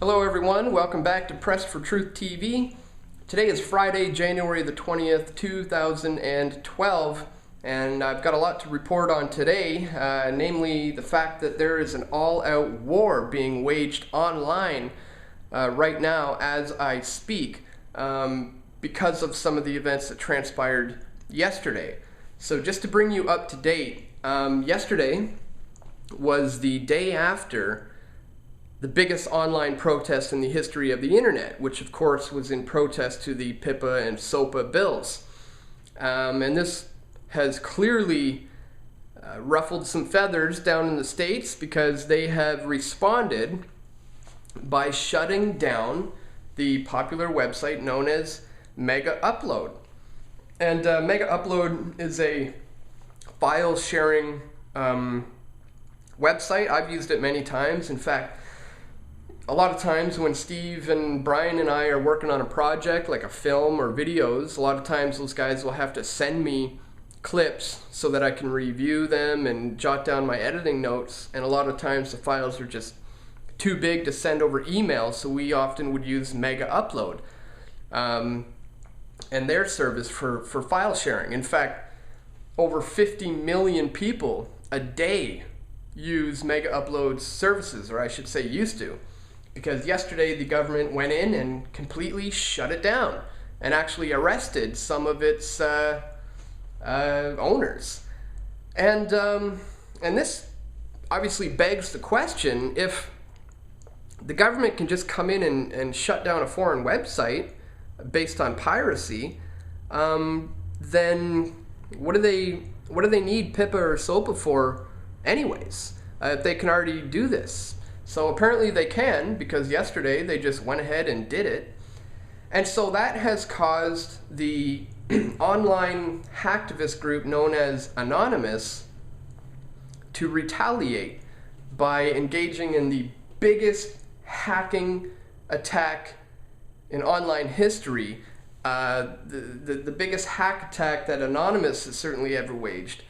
Hello everyone, welcome back to Press for Truth TV. Today is Friday, January the 20th, 2012, and I've got a lot to report on today, namely the fact that there is an all-out war being waged online right now as I speak because of some of the events that transpired yesterday. So just to bring you up to date, yesterday was the day after the biggest online protest in the history of the internet, which of course was in protest to the PIPA and SOPA bills. And this has clearly ruffled some feathers down in the States because they have responded by shutting down the popular website known as Megaupload. And Megaupload is a file sharing website. I've used it many times. In fact, a lot of times when Steve and Brian and I are working on a project like a film or videos, a lot of times those guys will have to send me clips so that I can review them and jot down my editing notes, and a lot of times the files are just too big to send over email, so we often would use Megaupload and their service for file sharing. In fact, over 50 million people a day use Megaupload's services, or I should say used to. Because yesterday the government went in and completely shut it down and actually arrested some of its owners. And this obviously begs the question, if the government can just come in and shut down a foreign website based on piracy, then what do they need PIPA or SOPA for anyways, if they can already do this? So apparently they can, because yesterday they just went ahead and did it. And so that has caused the online hacktivist group known as Anonymous to retaliate by engaging in the biggest hacking attack in online history, the biggest hack attack that Anonymous has certainly ever waged.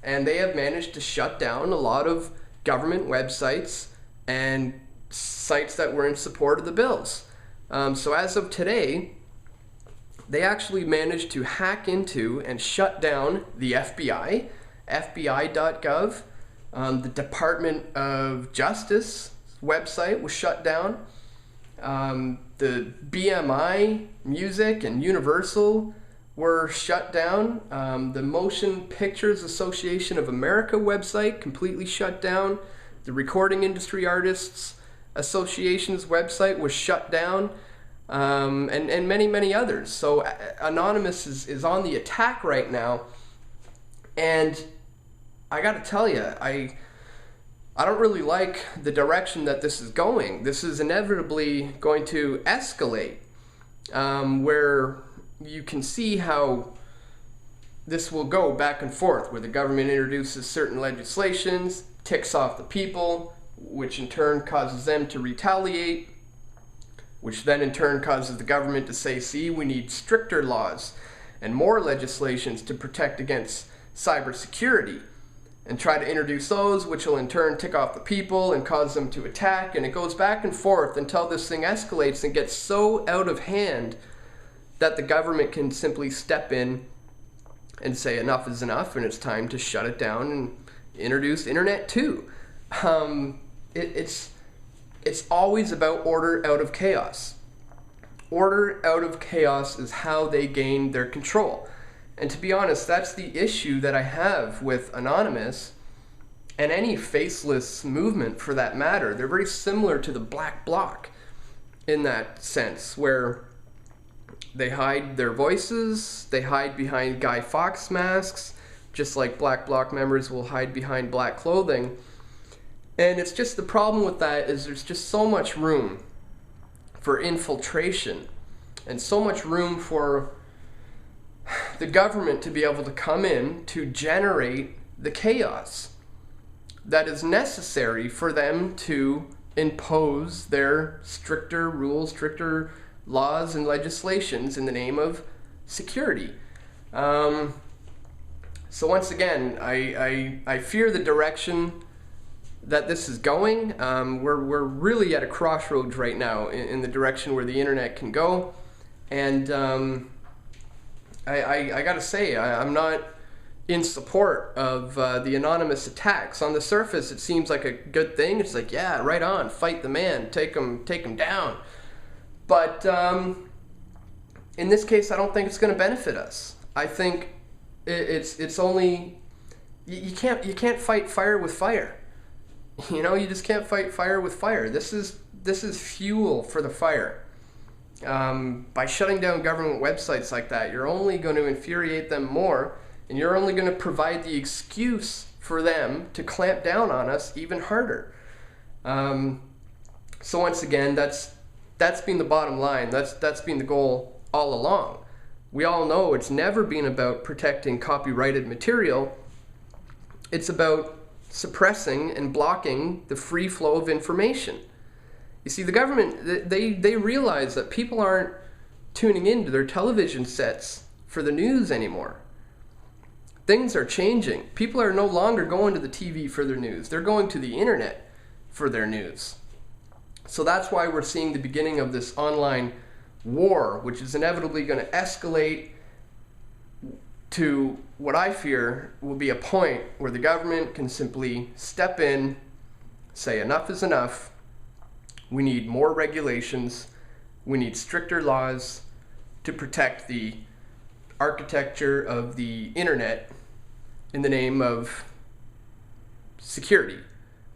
And they have managed to shut down a lot of government websites and sites that were in support of the bills. So as of today, they actually managed to hack into and shut down the FBI, FBI.gov, the Department of Justice website was shut down, the BMI Music and Universal were shut down, the Motion Pictures Association of America website completely shut down, the Recording Industry Artists Association's website was shut down, and many, many others. So Anonymous is on the attack right now, and I gotta tell you, I don't really like the direction that this is going. This is inevitably going to escalate, where you can see how this will go back and forth, where the government introduces certain legislations, ticks off the people, which in turn causes them to retaliate, which then in turn causes the government to say, see, we need stricter laws and more legislations to protect against cybersecurity, and try to introduce those, which will in turn tick off the people and cause them to attack, and it goes back and forth until this thing escalates and gets so out of hand that the government can simply step in and say enough is enough and it's time to shut it down and introduce Internet 2. It's always about order out of chaos. Order out of chaos is how they gain their control. And to be honest, that's the issue that I have with Anonymous and any faceless movement for that matter. They're very similar to the Black Bloc in that sense, where they hide their voices, they hide behind Guy Fawkes masks, just like Black Bloc members will hide behind black clothing. And it's just the problem with that is there's just so much room for infiltration and so much room for the government to be able to come in to generate the chaos that is necessary for them to impose their stricter rules, stricter laws and legislations in the name of security. So once again, I fear the direction that this is going. We're really at a crossroads right now in the direction where the internet can go. And I gotta say, I'm not in support of the anonymous attacks. On the surface, it seems like a good thing. It's like, yeah, right on, fight the man, take him down. But in this case, I don't think it's going to benefit us. I think it's only you can't fight fire with fire. You know, you just can't fight fire with fire. This is fuel for the fire. By shutting down government websites like that, you're only going to infuriate them more, and you're only going to provide the excuse for them to clamp down on us even harder. So once again, that's been the bottom line. That's been the goal all along. We all know it's never been about protecting copyrighted material. It's about suppressing and blocking the free flow of information. You see, the government, they realize that people aren't tuning into their television sets for the news anymore. Things are changing. People are no longer going to the TV for their news. They're going to the internet for their news. So that's why we're seeing the beginning of this online war, which is inevitably going to escalate to what I fear will be a point where the government can simply step in, say enough is enough. We need more regulations. We need stricter laws to protect the architecture of the internet in the name of security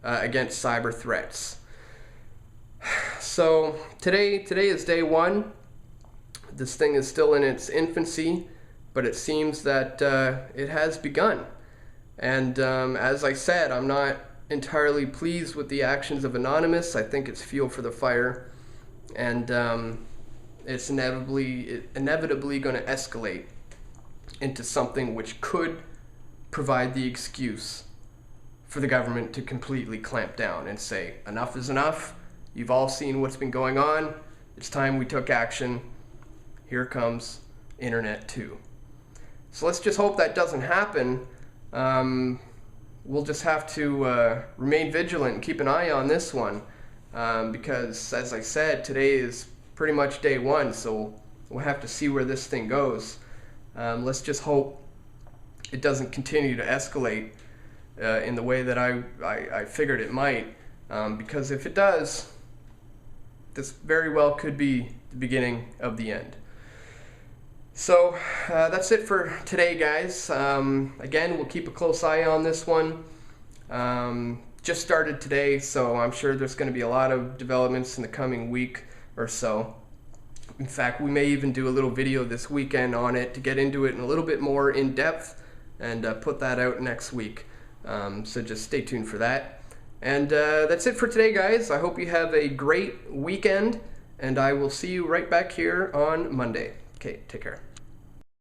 against cyber threats. So today is day one. This thing is still in its infancy, but it seems that it has begun. And as I said, I'm not entirely pleased with the actions of Anonymous. I think it's fuel for the fire, and it's inevitably going to escalate into something which could provide the excuse for the government to completely clamp down and say, enough is enough. You've all seen what's been going on. It's time we took action. Here comes Internet 2. So let's just hope that doesn't happen. We'll just have to remain vigilant and keep an eye on this one, because, as I said, today is pretty much day one, so we'll have to see where this thing goes. Let's just hope it doesn't continue to escalate in the way that I figured it might, because if it does, this very well could be the beginning of the end. So that's it for today, guys. Again, we'll keep a close eye on this one. Just started today, so I'm sure there's going to be a lot of developments in the coming week or so. In fact, we may even do a little video this weekend on it to get into it in a little bit more in depth and put that out next week. So just stay tuned for that. And that's it for today, guys. I hope you have a great weekend, and I will see you right back here on Monday. Okay, take care.